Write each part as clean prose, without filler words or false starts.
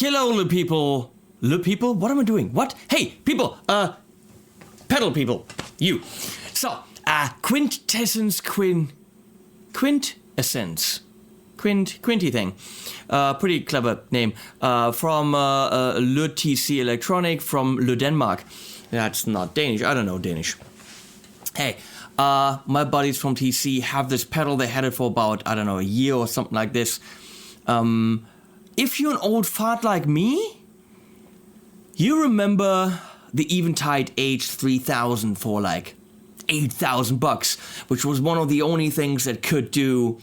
Hello, little people. Little people? What am I doing? What? Hey, people. Pedal people. You. So, Quintessence Quintessence. Quinty thing. Pretty clever name. From Le TC Electronic from Le Denmark. That's not Danish. I don't know Danish. Hey, my buddies from TC have this pedal. They had it for about, I don't know, a year or something like this. If you're an old fart like me, you remember the Eventide H3000 for like $8,000, which was one of the only things that could do,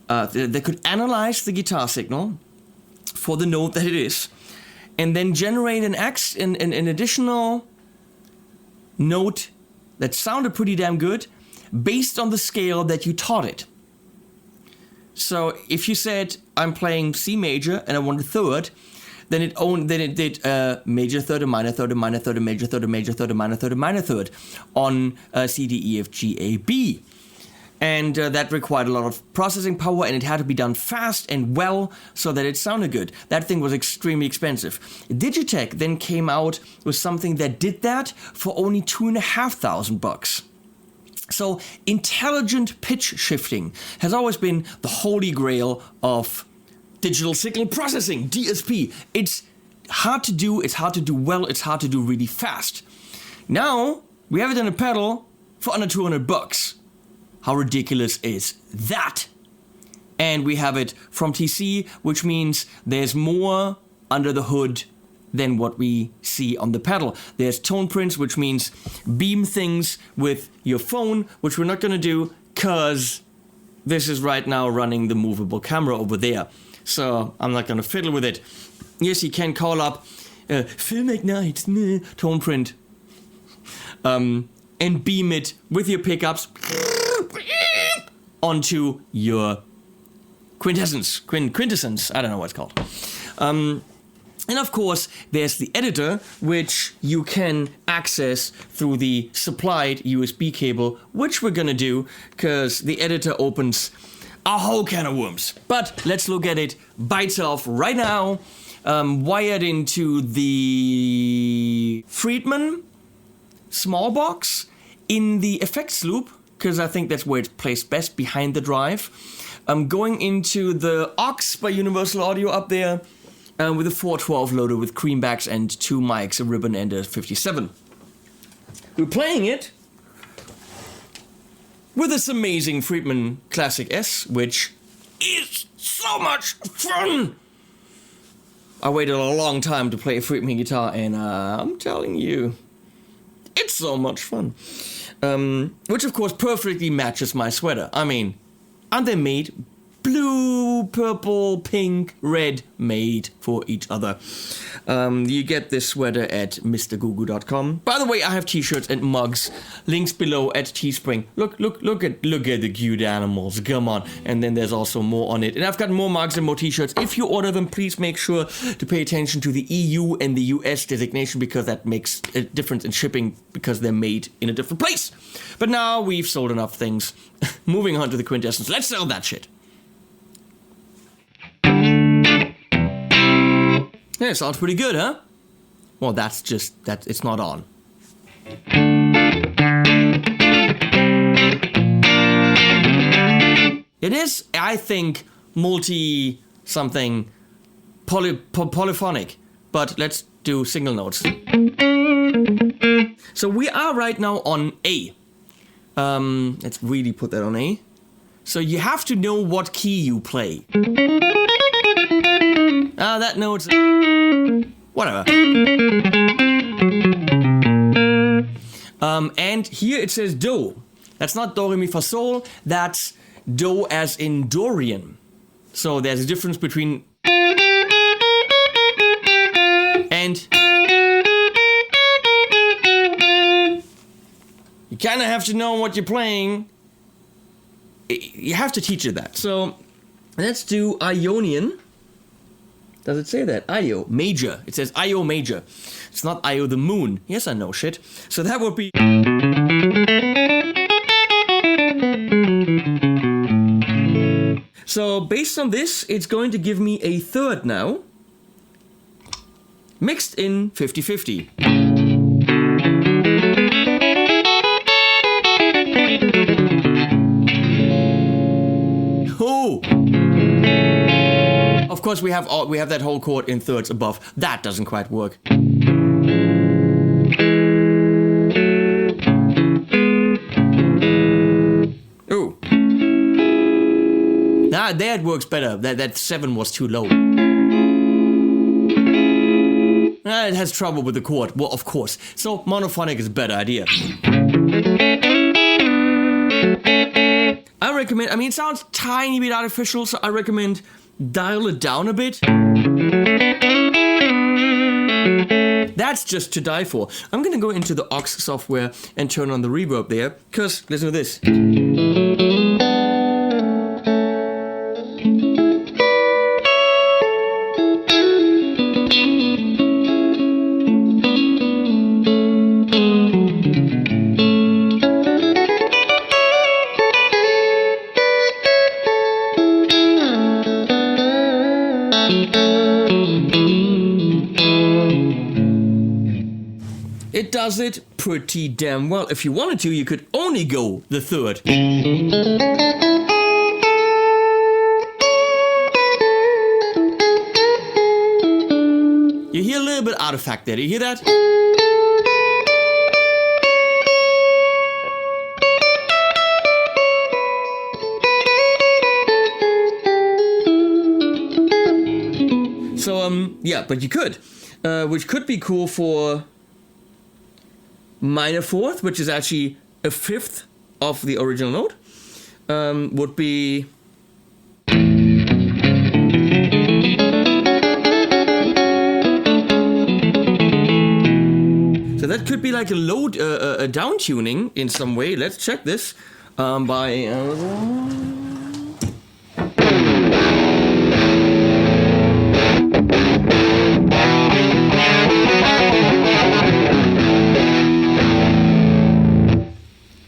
that could analyze the guitar signal for the note that it is, and then generate an additional note that sounded pretty damn good based on the scale that you taught it. So if you said, I'm playing C major and I want a third, then it did major third, a minor third, a minor third, a major third, a major third, a minor third, a minor third on C, D, E, F, G, A, B. And that required a lot of processing power, and it had to be done fast and well so that it sounded good. That thing was extremely expensive. Digitech then came out with something that did that for only $2,500. So intelligent pitch shifting has always been the holy grail of digital signal processing, DSP. It's hard to do, it's hard to do well, it's hard to do really fast. Now, we have it in a pedal for under $200. How ridiculous is that? And we have it from TC, which means there's more under the hood than what we see on the pedal. There's tone prints, which means beam things with your phone, which we're not gonna do because this is right now running the movable camera over there. So I'm not gonna fiddle with it. Yes, you can call up Film Ignite, tone print, and beam it with your pickups onto your Quintessence, Quintessence, I don't know what it's called. And of course, there's the editor, which you can access through the supplied USB cable, which we're gonna do, because the editor opens a whole can of worms. But let's look at it by itself right now, wired into the Friedman small box in the effects loop, because I think that's where it's placed best, behind the drive. Going into the aux by Universal Audio up there, with a 412 loader with creambacks and 2 mics, a ribbon and a 57. We're playing it with this amazing Friedman Classic S, which is so much fun! I waited a long time to play a Friedman guitar, and I'm telling you, it's so much fun. Which of course perfectly matches my sweater. I mean, aren't they made? Blue, purple, pink, red, made for each other. You get this sweater at mrgugu.com. By the way, I have t-shirts and mugs. Links below at Teespring. Look at the cute animals. Come on. And then there's also more on it. And I've got more mugs and more t-shirts. If you order them, please make sure to pay attention to the EU and the US designation, because that makes a difference in shipping, because they're made in a different place. But now we've sold enough things. Moving on to the Quintessence. Let's sell that shit. Yeah, sounds pretty good, huh? Well, that's just, that it's not on. It is, I think, multi-something polyphonic, but let's do single notes. So we are right now on A. Let's really put that on A. So you have to know what key you play. That note's... whatever. And here it says Do. That's not Do, Re, Mi, Fa, Sol. That's Do as in Dorian. So there's a difference between... and... you kind of have to know what you're playing. You have to teach it that. So let's do Ionian. Does it say that? Io, major. It says Io major. It's not Io the moon. Yes, I know shit. So that would be... So based on this, it's going to give me a third now. mixed in 50-50. Oh! Of course, we have that whole chord in thirds above. That doesn't quite work. Oh. Ah, there it works better. That 7 was too low. It has trouble with the chord. Well, of course. So monophonic is a better idea. I recommend, I mean, it sounds tiny bit artificial, so I recommend dial it down a bit. That's just to die for. I'm gonna go into the aux software and turn on the reverb there, because listen to this. It does it pretty damn well. If you wanted to, you could only go the third. You hear a little bit artifact there. Do you hear that? So, yeah, but you could. Which could be cool for minor fourth, which is actually a fifth of the original note, would be so that could be like a low a down tuning in some way. Let's check this by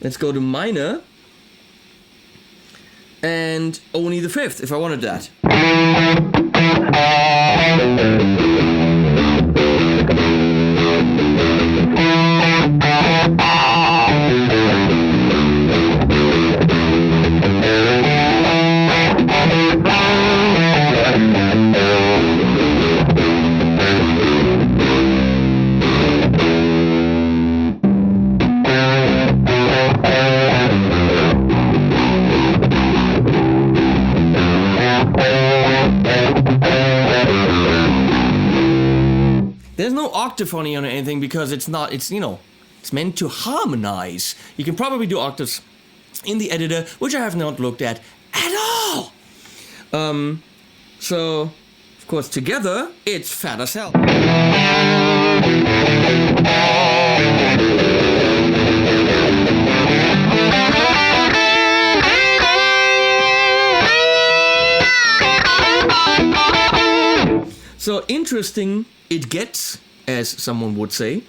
let's go to minor and only the fifth if I wanted that. There's no octaphony on anything because it's not, it's, you know, it's meant to harmonize. You can probably do octaves in the editor, which I have not looked at all. So, of course, together, it's fat as hell. So interesting it gets, as someone would say,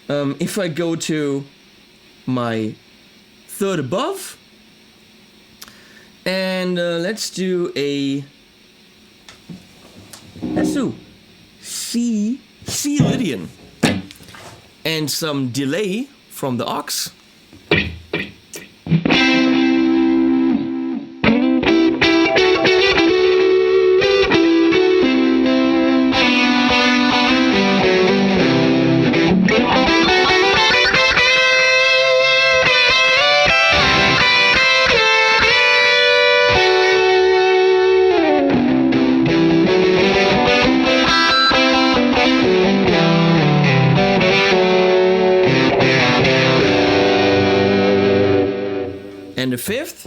if I go to my third above, and let's do C Lydian, and some delay from the aux. And the fifth.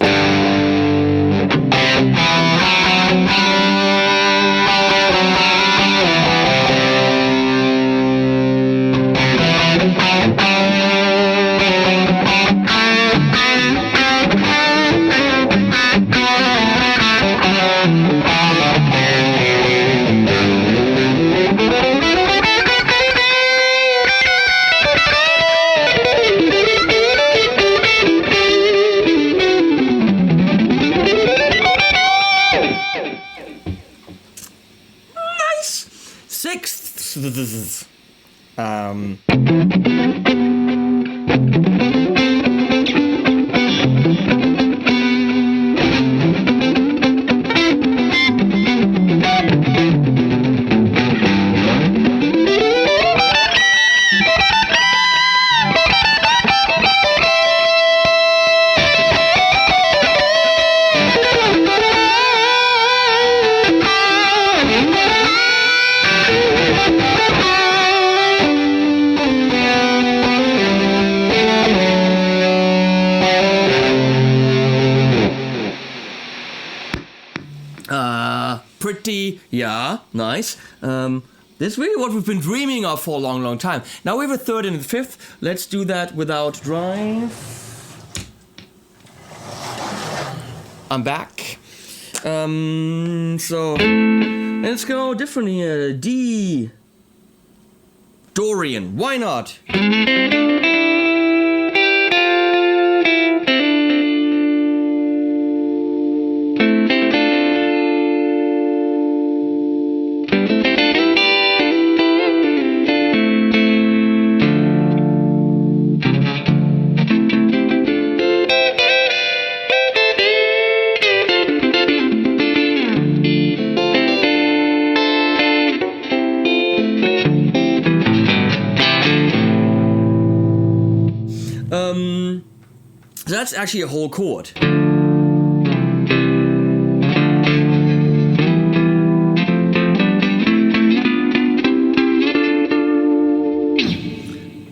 Yeah, nice. That's really what we've been dreaming of for a long, long time. Now we have a third and a fifth. Let's do that without drive. I'm back. So let's go different here. D. Dorian. Why not? So that's actually a whole chord.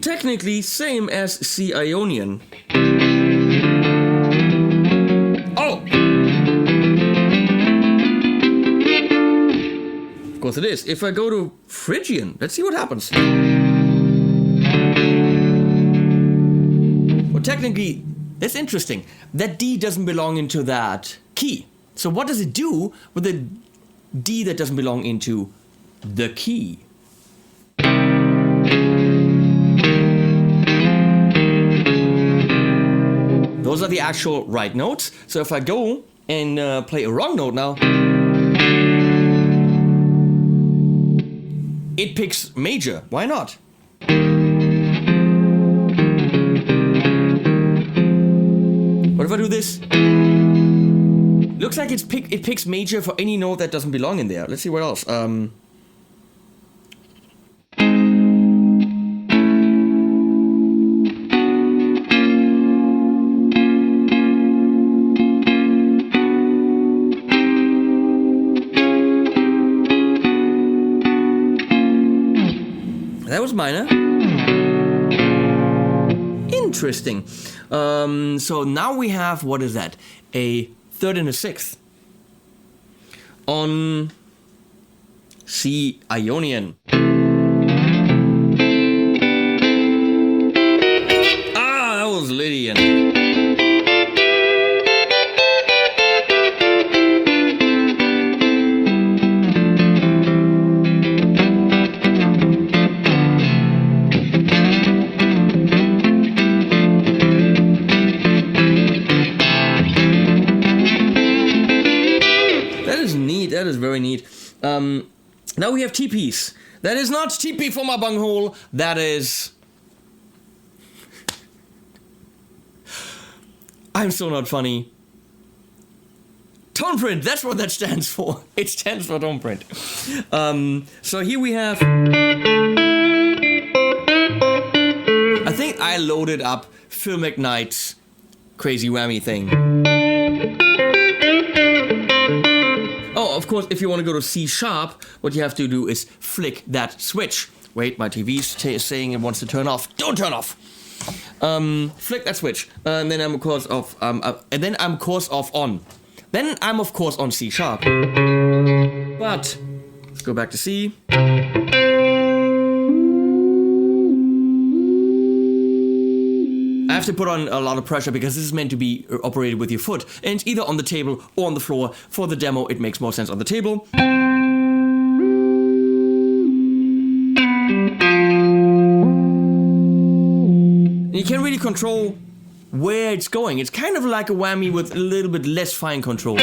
Technically same as C Ionian. Oh! Of course it is. If I go to Phrygian, let's see what happens. Well, technically, that's interesting. That D doesn't belong into that key. So what does it do with the D that doesn't belong into the key? Those are the actual right notes. So if I go and play a wrong note now, it picks major. Why not? What if I do this? Looks like it picks major for any note that doesn't belong in there. Let's see what else. That was minor. Interesting. So now we have, what is that? A third and a sixth on C Ionian. Ah, that was Lydian. That is very neat. Now we have TPs. That is not TP for my bunghole. That is... I'm so not funny. Tone print, that's what that stands for. It stands for tone print. So here we have... I think I loaded up Phil McKnight's Crazy Whammy thing. Oh, of course, if you want to go to C sharp, what you have to do is flick that switch. Wait, my TV's saying it wants to turn off. Don't turn off. Flick that switch, and then I'm of course off. And then I'm of course off on. Then I'm of course on C sharp. But let's go back to C. I have to put on a lot of pressure because this is meant to be operated with your foot, and it's either on the table or on the floor. For the demo, it makes more sense on the table. And you can really control where it's going. It's kind of like a whammy with a little bit less fine control.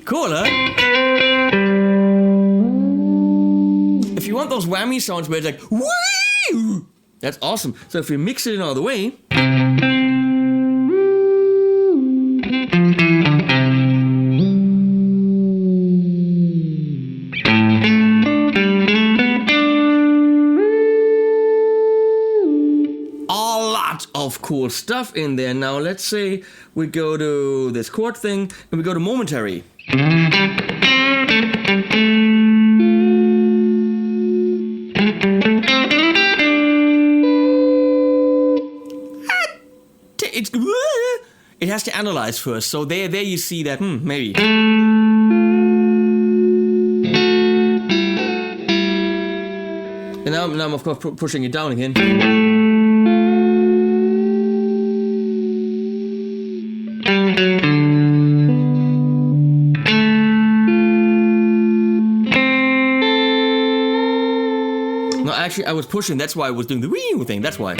Cool, huh? If you want those whammy sounds where it's like, woo! That's awesome. So if we mix it in all the way. Of cool stuff in there. Now let's say we go to this chord thing and we go to momentary. It has to analyze first. So there you see that maybe. And now I'm of course pushing it down again. No, actually I was pushing, that's why I was doing the wee thing, that's why.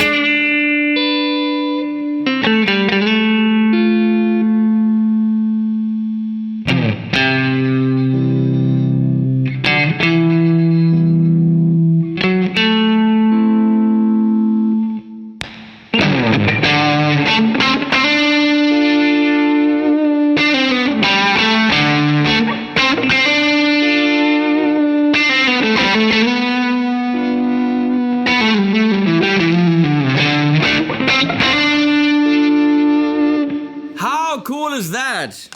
Is that?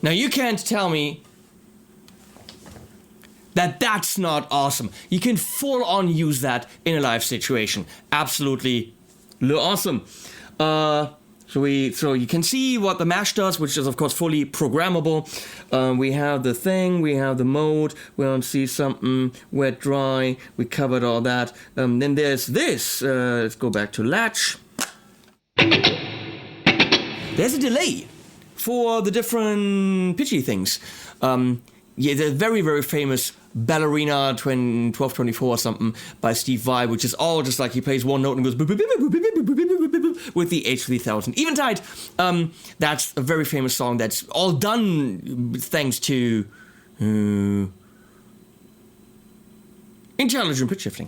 Now you can't tell me that that's not awesome. You can full on use that in a live situation. Absolutely awesome. So you can see what the mash does, which is of course fully programmable. We have the thing, we have the mode, we want to see something, wet, dry, we covered all that. Then there's this, let's go back to latch. There's a delay for the different pitchy things. Yeah, the very, very famous Ballerina 1224 or something by Steve Vai, which is all just like he plays one note and goes with the H3000. Eventide, that's a very famous song that's all done thanks to intelligent pitch shifting.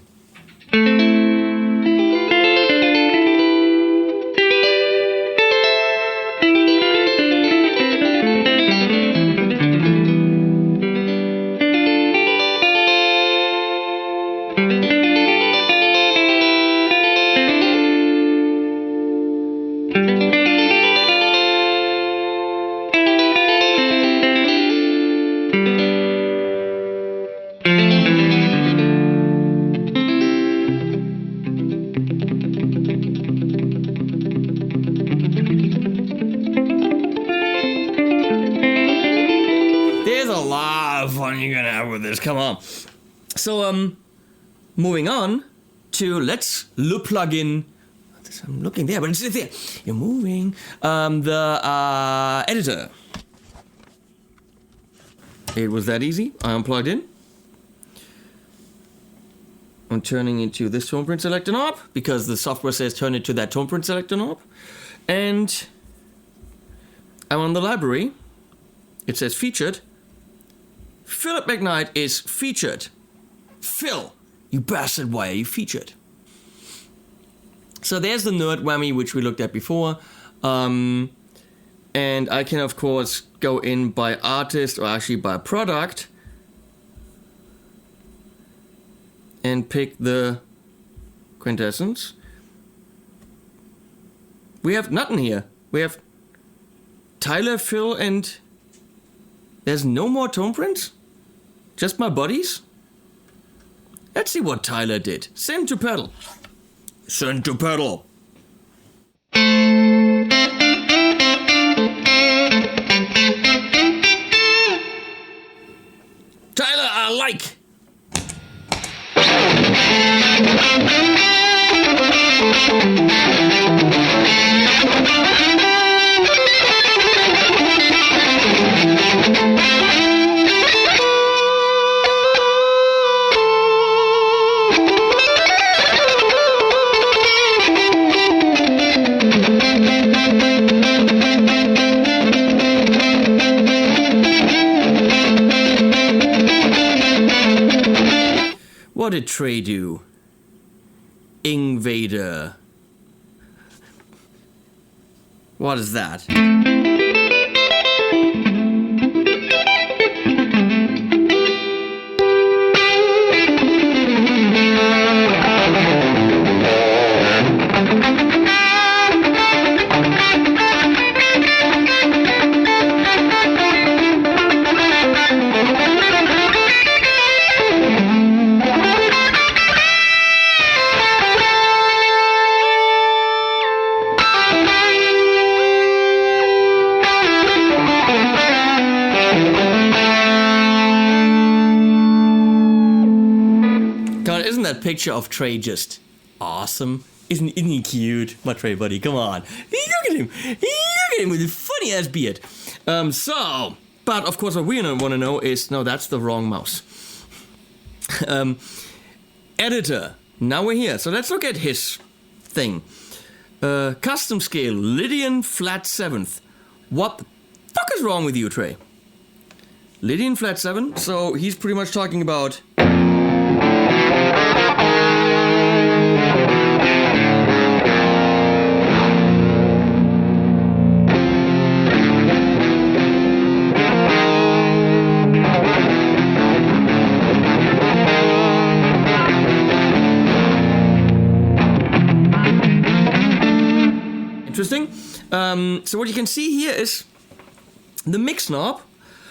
You're gonna have with this, come on. So moving on to let's plug in. I'm looking there, but it's there. You're moving the editor. It was that easy. I unplugged in. I'm turning into this tone print selector knob because the software says turn it to that tone print selector knob, and I'm on the library. It says featured. Philip McKnight is featured. Phil, you bastard, why are you featured? So there's the nerd whammy, which we looked at before. And I can, of course, go in by artist or actually by product and pick the Quintessence. We have nothing here. We have Tyler, Phil, and there's no more tone prints? Just my buddies? Let's see what Tyler did. Send to pedal. Send to pedal. Tyler, I like. What did Trey do? Invader. What is that? That picture of Trey just awesome? Isn't he cute? My Trey buddy, come on. Look at him. Look at him with a funny ass beard. But of course what we want to know is, no, that's the wrong mouse. Editor. Now we're here. So let's look at his thing. Custom scale, Lydian flat 7th. What the fuck is wrong with you, Trey? Lydian flat 7? So he's pretty much talking about... Interesting. So what you can see here is the mix knob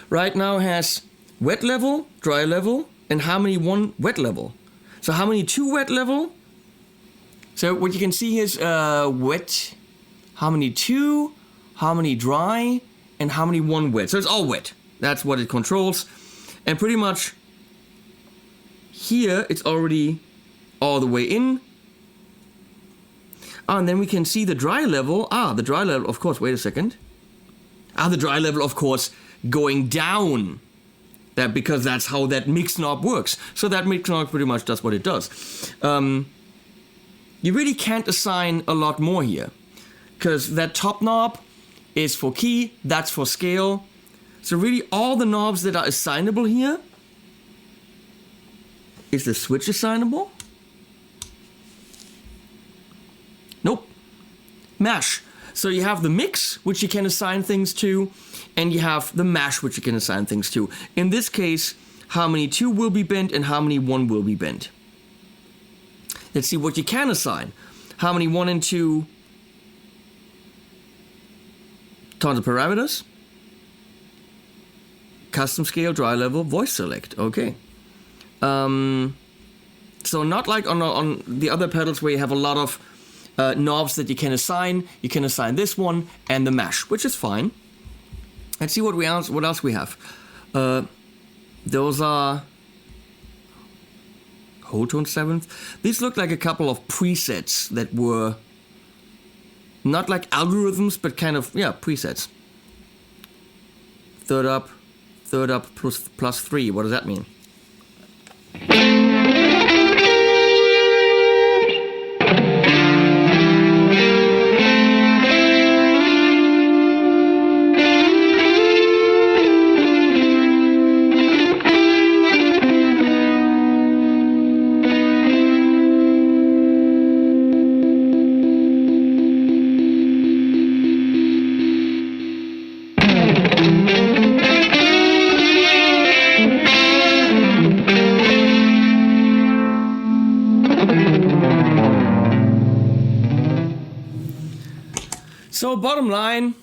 right now has wet level, dry level, and Harmony 1 wet level. So Harmony 2 wet level. So what you can see here is wet, Harmony 2, Harmony dry, and Harmony 1 wet. So it's all wet. That's what it controls. And pretty much here it's already all the way in. And then we can see the dry level. The dry level, of course, wait a second. The dry level, of course, going down. Because that's how that mix knob works. So that mix knob pretty much does what it does. You really can't assign a lot more here. Because that top knob is for key, that's for scale. So really all the knobs that are assignable here. Is the switch assignable? Nope. Mash. So you have the mix, which you can assign things to, and you have the mash, which you can assign things to. In this case, Harmony 2 will be bent and Harmony 1 will be bent. Let's see what you can assign. Harmony 1 and 2, tons of parameters. Custom scale, dry level, voice select. Okay. So not like on the other pedals where you have a lot of knobs that you can assign. You can assign this one and the mash, which is fine. Let's see what else we have. Those are whole tone 7th. These look like a couple of presets that were not like algorithms, but kind of, yeah, presets. Third up plus 3. What does that mean? So bottom line,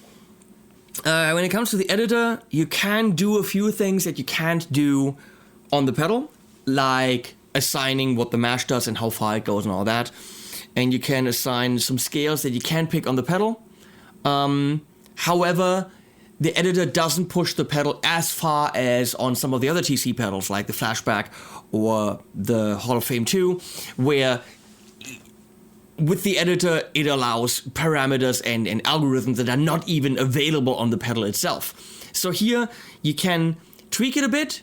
when it comes to the editor, you can do a few things that you can't do on the pedal, like assigning what the mash does and how far it goes and all that. and you can assign some scales that you can pick on the pedal. However, the editor doesn't push the pedal as far as on some of the other TC pedals, like the Flashback or the Hall of Fame 2, where with the editor, it allows parameters and algorithms that are not even available on the pedal itself. So here, you can tweak it a bit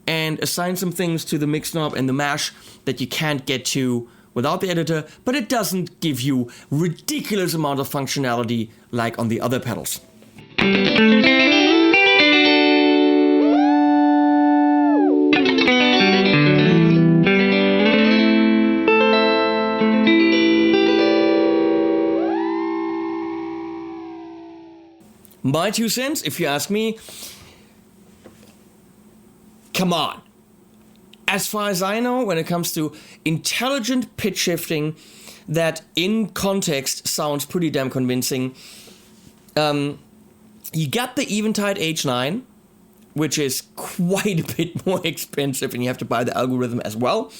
and assign some things to the mix knob and the mash that you can't get to without the editor, but it doesn't give you ridiculous amount of functionality like on the other pedals. My 2 cents, if you ask me, come on. As far as I know, when it comes to intelligent pitch shifting that in context sounds pretty damn convincing, you got the Eventide H9, which is quite a bit more expensive, and you have to buy the algorithm as well.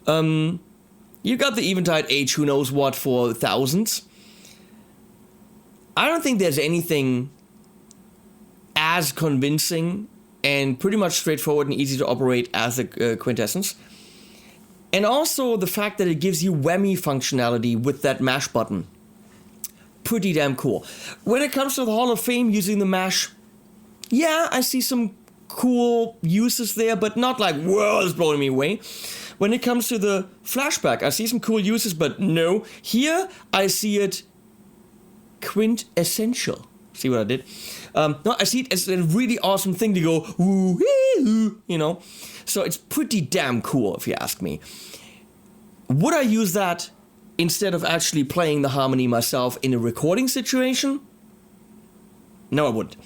You got the Eventide H who knows what for thousands. I don't think there's anything as convincing and pretty much straightforward and easy to operate as a Quintessence. And also the fact that it gives you whammy functionality with that mash button. Pretty damn cool. When it comes to the Hall of Fame using the mash, yeah, I see some cool uses there, but not like, whoa, it's blowing me away. When it comes to the Flashback, I see some cool uses, but no. Here, I see it quintessential. See what I did? No, I see it as a really awesome thing to go, woo, you know? So it's pretty damn cool, if you ask me. Would I use that instead of actually playing the harmony myself in a recording situation? No, I wouldn't.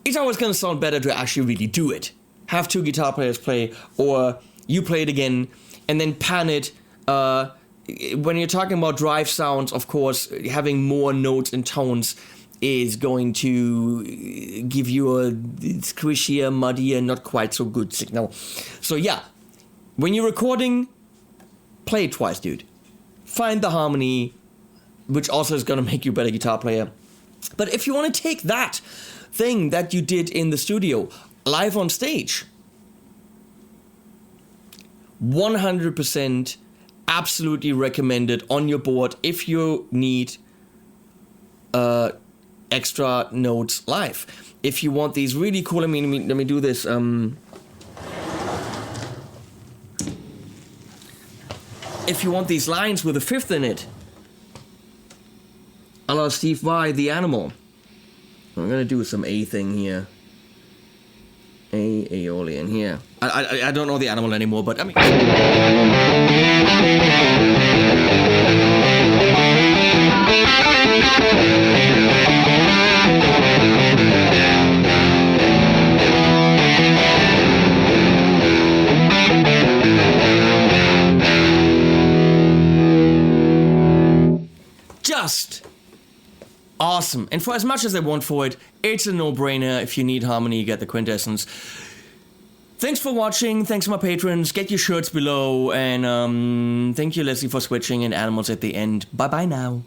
It's always going to sound better to actually really do it. Have 2 guitar players play, or you play it again, and then pan it. When you're talking about drive sounds, of course, having more notes and tones is going to give you a squishier, muddier, not quite so good signal. So yeah, when you're recording, play it twice, dude. Find the harmony, which also is going to make you a better guitar player. But if you want to take that thing that you did in the studio live on stage, 100% absolutely recommended on your board if you need extra notes live. If you want these really cool, let me do this. If you want these lines with a fifth in it, a la Steve Vai, The Animal. I'm gonna do some A thing here. Aeolian here. I don't know The Animal anymore, but I mean. Just awesome. And for as much as I want for it, it's a no-brainer. If you need harmony, you get the Quintessence. Thanks for watching. Thanks to my patrons. Get your shirts below. And thank you, Leslie, for switching, and Animals at the end. Bye-bye now.